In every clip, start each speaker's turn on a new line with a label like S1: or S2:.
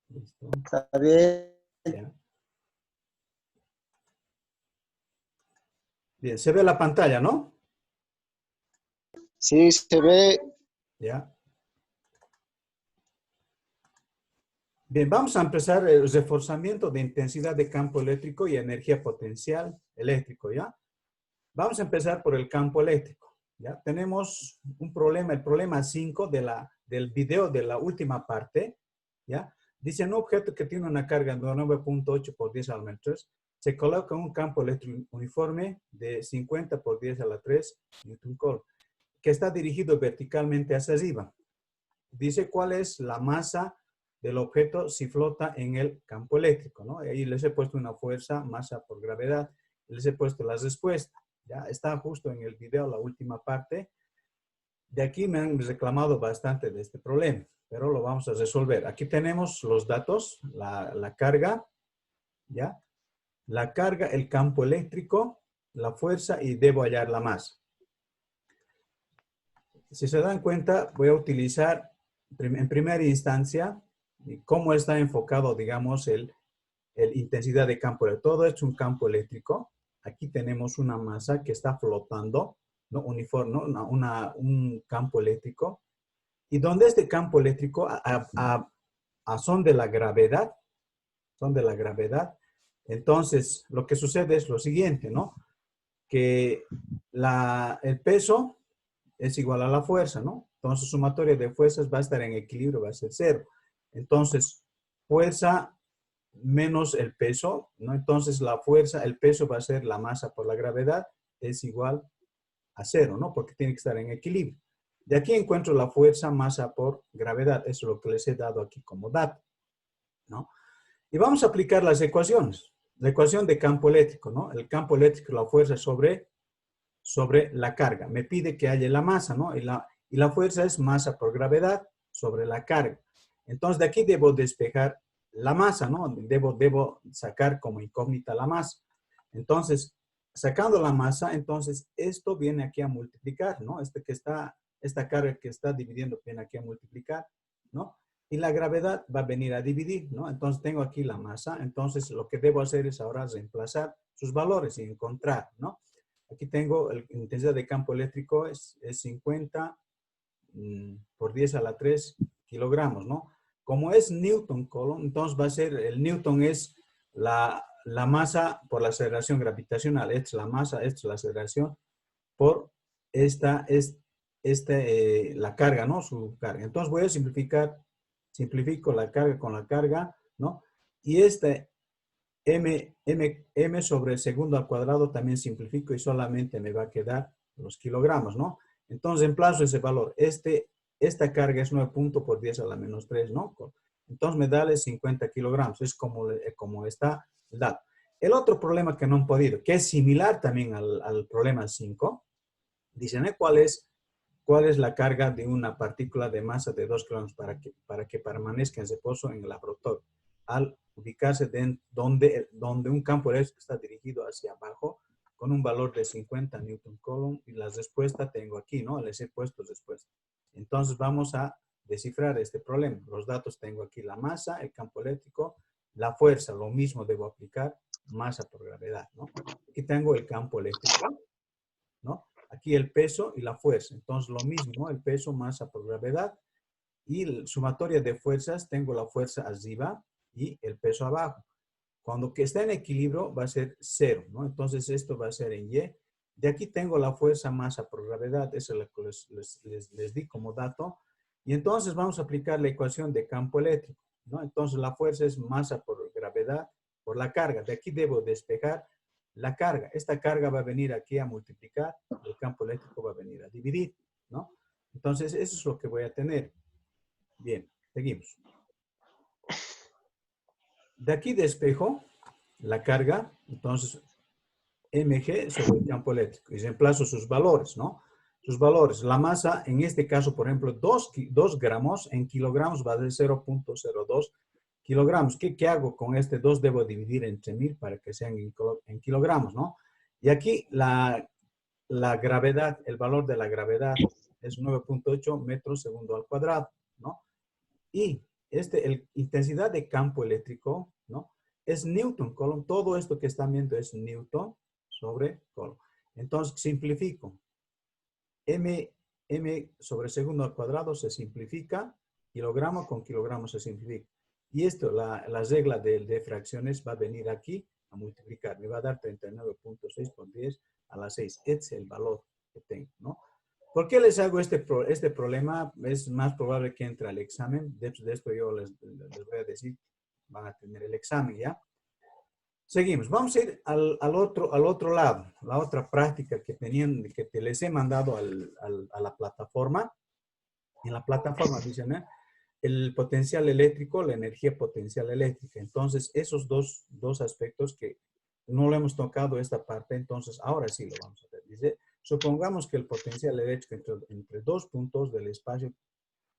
S1: Listo.
S2: Está bien.
S1: Ya. Bien, se ve la pantalla, ¿no?
S2: Sí, se ve.
S1: Ya. Bien, vamos a empezar el reforzamiento de intensidad de campo eléctrico y energía potencial eléctrico, ¿ya? Vamos a empezar por el campo eléctrico, ¿ya? Tenemos un problema, el problema 5 del video de la última parte, ¿ya? Dice, un objeto que tiene una carga de 9.8 por 10 a la 3 se coloca en un campo eléctrico uniforme de 50 por 10 a la 3 Newton Coulomb, que está dirigido verticalmente hacia arriba. Dice cuál es la masa del objeto si flota en el campo eléctrico, ¿no? Ahí les he puesto una fuerza, masa por gravedad, les he puesto las respuestas, ¿ya? Está justo en el video, la última parte. De aquí me han reclamado bastante de este problema, pero lo vamos a resolver. Aquí tenemos los datos, la carga, ¿ya? La carga, el campo eléctrico, la fuerza y debo hallar la masa. Si se dan cuenta, voy a utilizar en primera instancia cómo está enfocado, digamos, el intensidad de campo. Todo es un campo eléctrico. Aquí tenemos una masa que está flotando, ¿no? Uniforme, ¿no? Un campo eléctrico. Y donde este campo eléctrico, son de la gravedad, entonces lo que sucede es lo siguiente, ¿no? Que el peso es igual a la fuerza, ¿no? Entonces, sumatoria de fuerzas va a estar en equilibrio, va a ser cero. Entonces, fuerza menos el peso, ¿no? Entonces, la fuerza, el peso va a ser la masa por la gravedad, es igual a cero, ¿no? Porque tiene que estar en equilibrio. De aquí encuentro la fuerza, masa por gravedad. Eso es lo que les he dado aquí como dato, ¿no? Y vamos a aplicar las ecuaciones. La ecuación de campo eléctrico, ¿no? El campo eléctrico, la fuerza sobre la carga. Me pide que haya la masa, ¿no? Y la fuerza es masa por gravedad sobre la carga. Entonces, de aquí debo despejar la masa, ¿no? Debo sacar como incógnita la masa. Entonces, sacando la masa, entonces esto viene aquí a multiplicar, ¿no? Esta carga que está dividiendo viene aquí a multiplicar, ¿no? Y la gravedad va a venir a dividir, ¿no? Entonces, tengo aquí la masa. Entonces, lo que debo hacer es ahora reemplazar sus valores y encontrar, ¿no? Aquí tengo la intensidad de campo eléctrico es 50 por 10 a la 3 kilogramos, ¿no? Como es Newton Coulomb, entonces va a ser, el Newton es la masa por la aceleración gravitacional. Esta es la masa, esta es la aceleración por la carga, ¿no? Su carga. Entonces voy a simplifico la carga con la carga, ¿no? Y M sobre el segundo al cuadrado también simplifico y solamente me va a quedar los kilogramos, ¿no? Entonces, emplazo ese valor. Esta carga es 9 puntos por 10 a la menos 3, ¿no? Entonces, me da 50 kilogramos. Es como está el dato. El otro problema que no han podido, que es similar también al problema 5, dicen, ¿cuál es la carga de una partícula de masa de 2 kilogramos para que permanezca en reposo en el laboratorio? Al ubicarse donde un campo eléctrico está dirigido hacia abajo con un valor de 50 Newton Coulomb y la respuesta tengo aquí, ¿no? Les he puesto respuesta. Entonces vamos a descifrar este problema. Los datos tengo aquí la masa, el campo eléctrico, la fuerza, lo mismo debo aplicar, masa por gravedad, ¿no? Aquí tengo el campo eléctrico, ¿no? Aquí el peso y la fuerza. Entonces lo mismo, ¿no? El peso, masa por gravedad y sumatoria de fuerzas, tengo la fuerza arriba y el peso abajo. Cuando que está en equilibrio va a ser cero, ¿no? Entonces esto va a ser en Y. De aquí tengo la fuerza, masa por gravedad, eso es lo que les di como dato. Y entonces vamos a aplicar la ecuación de campo eléctrico, ¿no? Entonces la fuerza es masa por gravedad por la carga. De aquí debo despejar la carga. Esta carga va a venir aquí a multiplicar, el campo eléctrico va a venir a dividir, ¿no? Entonces eso es lo que voy a tener. Bien, seguimos. De aquí despejo la carga, entonces mg sobre el campo eléctrico y reemplazo sus valores, ¿no? Sus valores. La masa, en este caso, por ejemplo, 2 gramos en kilogramos va a ser 0.02 kilogramos. ¿Qué hago con este 2? Debo dividir entre 1000 para que sean en kilogramos, ¿no? Y aquí la gravedad, el valor de la gravedad es 9.8 metros segundo al cuadrado, ¿no? Y intensidad de campo eléctrico, ¿no? Es Newton, Coulomb. Todo esto que están viendo es Newton sobre Coulomb. Entonces, simplifico. M sobre segundo al cuadrado se simplifica, kilogramo con kilogramo se simplifica. Y esto, la regla de fracciones va a venir aquí a multiplicar. Me va a dar 39.6 por 10 a la 6. Este es el valor que tengo, ¿no? ¿Por qué les hago este problema? Es más probable que entre al examen. Después yo les voy a decir, van a tener el examen, ¿ya? Seguimos. Vamos a ir al otro lado, la otra práctica que les he mandado a la plataforma. En la plataforma dicen, el potencial eléctrico, la energía potencial eléctrica. Entonces, esos dos aspectos que no lo hemos tocado esta parte, entonces ahora sí lo vamos a ver. Dice, supongamos que el potencial eléctrico entre dos puntos del espacio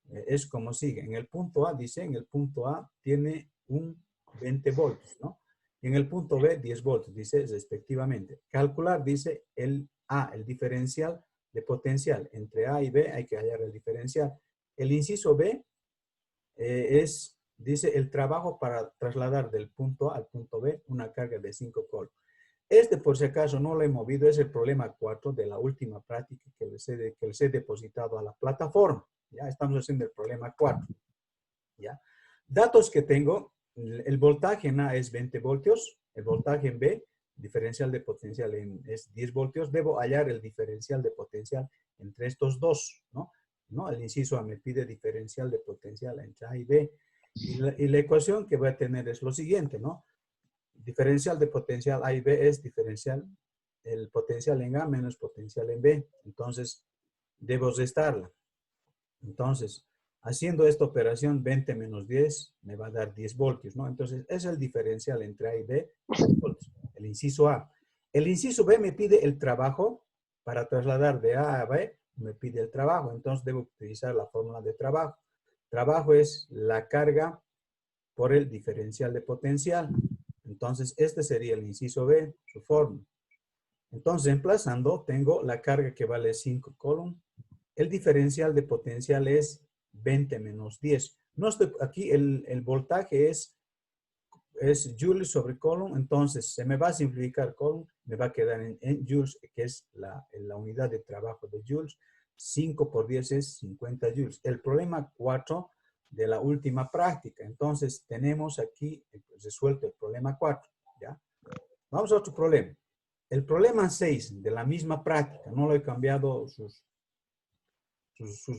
S1: es como sigue. En el punto A, dice, en el punto A tiene un 20 voltios, ¿no? Y en el punto B, 10 voltios, dice, respectivamente. Calcular, dice, el A, el diferencial de potencial. Entre A y B hay que hallar el diferencial. El inciso B dice, el trabajo para trasladar del punto A al punto B una carga de 5 coulombs. Por si acaso, no lo he movido, es el problema 4 de la última práctica que les he depositado a la plataforma. Ya estamos haciendo el problema 4. ¿Ya? Datos que tengo, el voltaje en A es 20 voltios, el voltaje en B, diferencial de potencial es 10 voltios. Debo hallar el diferencial de potencial entre estos dos, ¿no? El inciso A me pide diferencial de potencial entre A y B. Y la ecuación que voy a tener es lo siguiente, ¿no? Diferencial de potencial A y B es diferencial, el potencial en A menos potencial en B. Entonces, debo restarla. Entonces, haciendo esta operación, 20 menos 10 me va a dar 10 voltios, ¿no? Entonces, es el diferencial entre A y B, 10 voltios, el inciso A. El inciso B me pide el trabajo para trasladar de A a B, me pide el trabajo. Entonces, debo utilizar la fórmula de trabajo. Trabajo es la carga por el diferencial de potencial. Entonces, este sería el inciso B, su fórmula. Entonces, emplazando, tengo la carga que vale 5 coulombs. El diferencial de potencial es 20 menos 10. No estoy, aquí el voltaje es joules sobre coulomb, entonces se me va a simplificar coulomb, me va a quedar en joules, que es la unidad de trabajo de joules. 5 por 10 es 50 joules. El problema 4 de la última práctica. Entonces, tenemos aquí resuelto el problema 4. ¿Ya? Vamos a otro problema. El problema 6 de la misma práctica, no lo he cambiado sus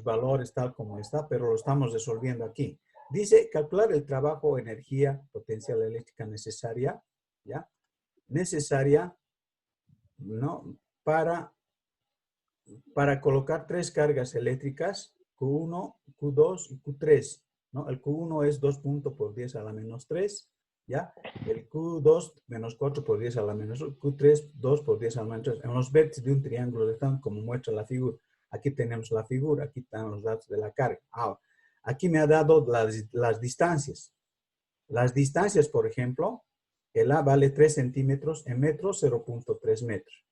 S1: valores tal como está, pero lo estamos resolviendo aquí. Dice, calcular el trabajo o energía potencial eléctrica necesaria, ¿ya? Necesaria, ¿no? Para colocar 3 cargas eléctricas, Q1, Q2 y Q3, ¿no? El Q1 es 2 puntos por 10 a la menos 3, ¿ya? El Q2 menos 4 por 10 a la menos 1, Q3 2 por 10 a la menos 3. En los vértices de un triángulo están como muestra la figura. Aquí tenemos la figura, aquí están los datos de la carga. Ahora, aquí me ha dado las distancias. Las distancias, por ejemplo, el A vale 3 centímetros en metros, 0.3 metros.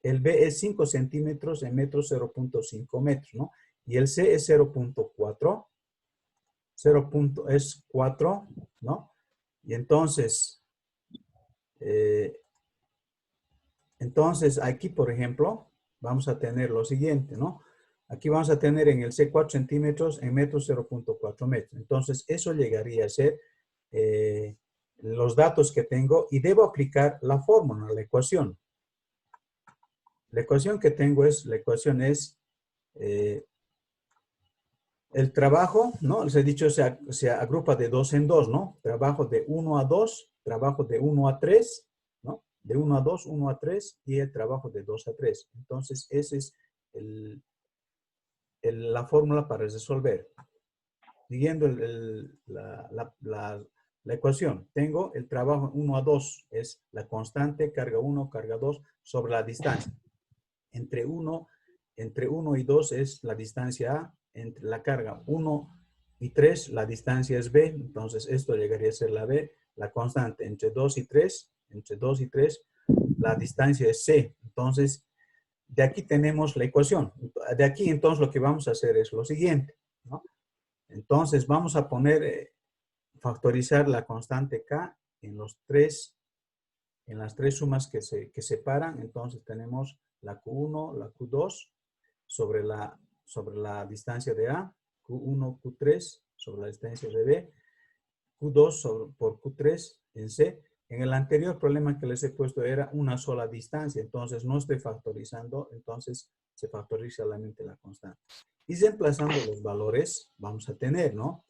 S1: El B es 5 centímetros en metros, 0.5 metros, ¿no? Y el C es 0.4. Es 4, ¿no? Y entonces aquí, por ejemplo, vamos a tener lo siguiente, ¿no? Aquí vamos a tener en el C 4 centímetros, en metros 0.4 metros. Entonces, eso llegaría a ser los datos que tengo y debo aplicar la fórmula, la ecuación. La ecuación que tengo es, el trabajo, ¿no? Les he dicho, se agrupa de 2 en 2, ¿no? Trabajo de 1 a 2, trabajo de 1 a 3, ¿no? De 1 a 2, 1 a 3 y el trabajo de 2 a 3. Entonces, esa es la fórmula para resolver. Siguiendo la ecuación, tengo el trabajo 1 a 2, es la constante, carga 1, carga 2, sobre la distancia. Entre 1 y 2 es la distancia A, entre la carga 1 y 3, la distancia es B, entonces esto llegaría a ser la B, la constante entre 2 y 3, la distancia es C. Entonces, de aquí tenemos la ecuación. De aquí, entonces, lo que vamos a hacer es lo siguiente, ¿no? Entonces, vamos a poner factorizar la constante K en las tres sumas que separan. Entonces tenemos la Q1, la Q2 sobre la distancia de A, Q1, Q3 sobre la distancia de B, Q2 por Q3 en C. En el anterior problema que les he puesto era una sola distancia, entonces no estoy factorizando, entonces se factoriza solamente la constante. Y reemplazando los valores, vamos a tener, ¿no?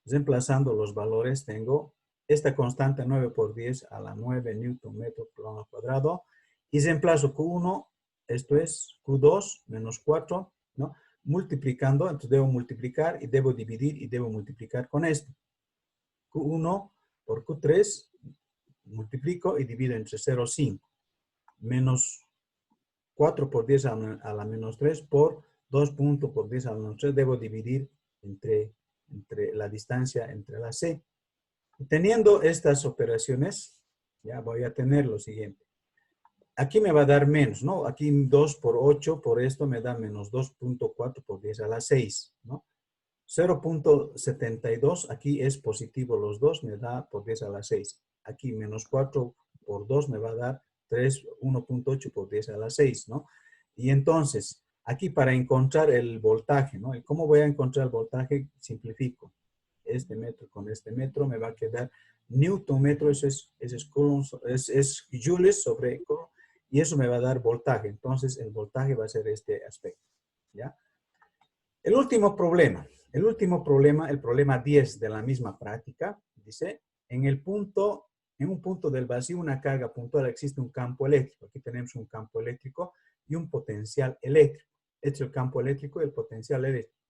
S1: Reemplazando los valores, tengo esta constante 9 por 10 a la 9 newton metro por al cuadrado. Y reemplazo Q1, esto es Q2 menos 4, ¿no? Multiplicando, entonces debo multiplicar y debo dividir y debo multiplicar con esto. Q1 por Q3, multiplico y divido entre 0,5. Menos 4 por 10 a la menos 3 por 2 puntos por 10 a la menos 3. Debo dividir entre la distancia entre la C. Y teniendo estas operaciones, ya voy a tener lo siguiente. Aquí me va a dar menos, ¿no? Aquí 2 por 8 por esto me da menos 2.4 por 10 a la 6, ¿no? 0.72, aquí es positivo los dos, me da por 10 a la 6. Aquí menos 4 por 2 me va a dar 1.8 por 10 a la 6, ¿no? Y entonces, aquí para encontrar el voltaje, ¿no? ¿Y cómo voy a encontrar el voltaje? Simplifico. Este metro con este metro me va a quedar newton metro, eso es joules sobre coulomb, y eso me va a dar voltaje. Entonces, el voltaje va a ser este aspecto, ¿ya? El último problema, el problema 10 de la misma práctica, dice, en un punto del vacío, una carga puntual, existe un campo eléctrico. Aquí tenemos un campo eléctrico y un potencial eléctrico. Este es el campo eléctrico y el potencial eléctrico.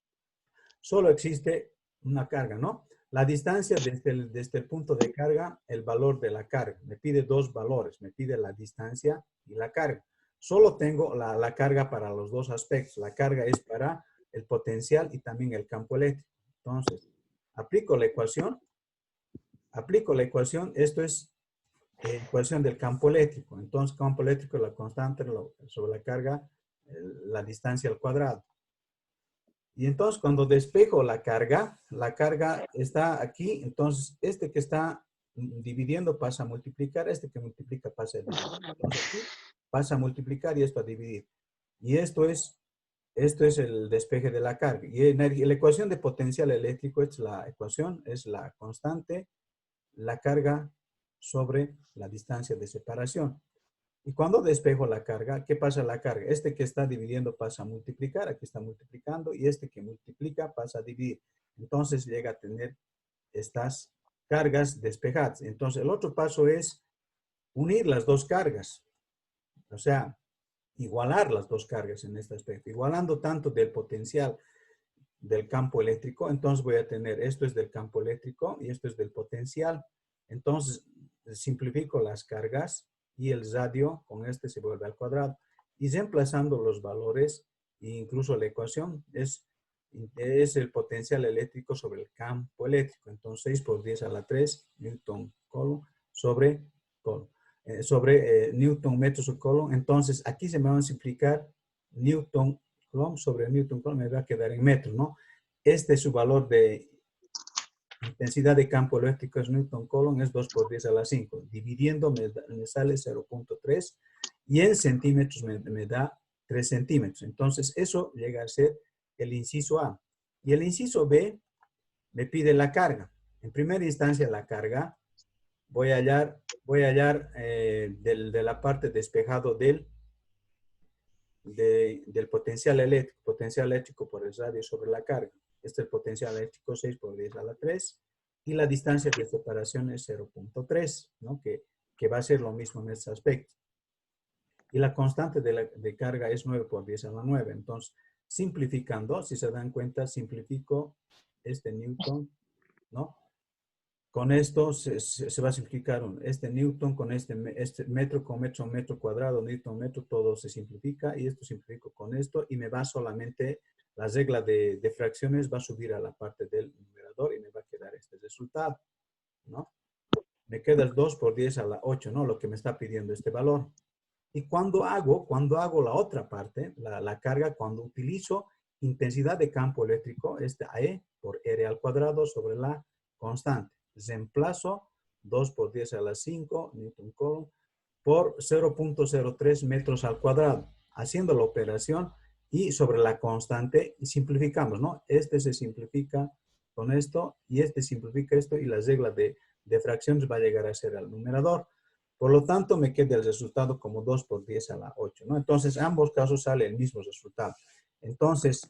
S1: Solo existe una carga, ¿no? La distancia desde el punto de carga, el valor de la carga. Me pide dos valores, me pide la distancia y la carga. Solo tengo la carga para los dos aspectos. La carga es para el potencial y también el campo eléctrico. Entonces, aplico la ecuación. Esto es ecuación del campo eléctrico. Entonces, campo eléctrico, la constante sobre la carga, la distancia al cuadrado. Y entonces, cuando despejo la carga está aquí. Entonces, este que está dividiendo pasa a multiplicar. Este que multiplica pasa a dividir. Entonces, aquí pasa a multiplicar y esto a dividir. Y esto es el despeje de la carga. Y en la ecuación de potencial eléctrico, la ecuación es la constante, la carga sobre la distancia de separación. Y cuando despejo la carga, ¿qué pasa a la carga? Este que está dividiendo pasa a multiplicar, aquí está multiplicando, y este que multiplica pasa a dividir. Entonces llega a tener estas cargas despejadas. Entonces el otro paso es unir las dos cargas. O sea, igualar las dos cargas en este aspecto. Igualando tanto del potencial del campo eléctrico, entonces voy a tener, esto es del campo eléctrico y esto es del potencial. Entonces simplifico las cargas y el radio con este se vuelve al cuadrado. Y reemplazando los valores, e incluso la ecuación, es el potencial eléctrico sobre el campo eléctrico. Entonces 6 por 10 a la 3 newton coulomb sobre coulomb. Newton metro sobre coulomb. Entonces aquí se me van a simplificar newton coulomb sobre newton coulomb, me va a quedar en metros, ¿no? Este es su valor de intensidad de campo eléctrico, es newton coulomb, es 2 por 10 a la 5. Dividiendo me sale 0.3 y en centímetros me da 3 centímetros. Entonces eso llega a ser el inciso A. Y el inciso B me pide la carga. En primera instancia la carga voy a hallar de la parte despejado del potencial eléctrico por el radio sobre la carga. Este es el potencial eléctrico 6 por 10 a la 3 y la distancia de separación es 0.3, ¿no? Que va a ser lo mismo en este aspecto. Y la constante de carga es 9 por 10 a la 9. Entonces, simplificando, si se dan cuenta, simplifico este newton, ¿no? Con esto se va a simplificar este newton con este metro con metro cuadrado, newton metro, todo se simplifica y esto simplifico con esto y me va solamente, la regla de fracciones va a subir a la parte del numerador y me va a quedar este resultado, ¿no? Me queda el 2 por 10 a la 8, ¿no? Lo que me está pidiendo este valor. Y cuando hago la otra parte, la carga, cuando utilizo intensidad de campo eléctrico, este E por R al cuadrado sobre la constante. reemplazo 2 por 10 a la 5 Newton Coulomb por 0.03 metros al cuadrado, haciendo la operación y sobre la constante y simplificamos, ¿no? Este se simplifica con esto y este simplifica esto y la regla de fracciones va a llegar a ser el numerador. Por lo tanto, me queda el resultado como 2 por 10 a la 8, ¿no? Entonces, en ambos casos sale el mismo resultado. Entonces,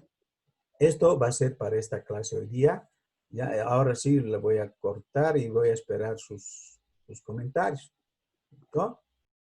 S1: esto va a ser para esta clase hoy día. Ya, ahora sí le voy a cortar y voy a esperar sus comentarios. ¿No?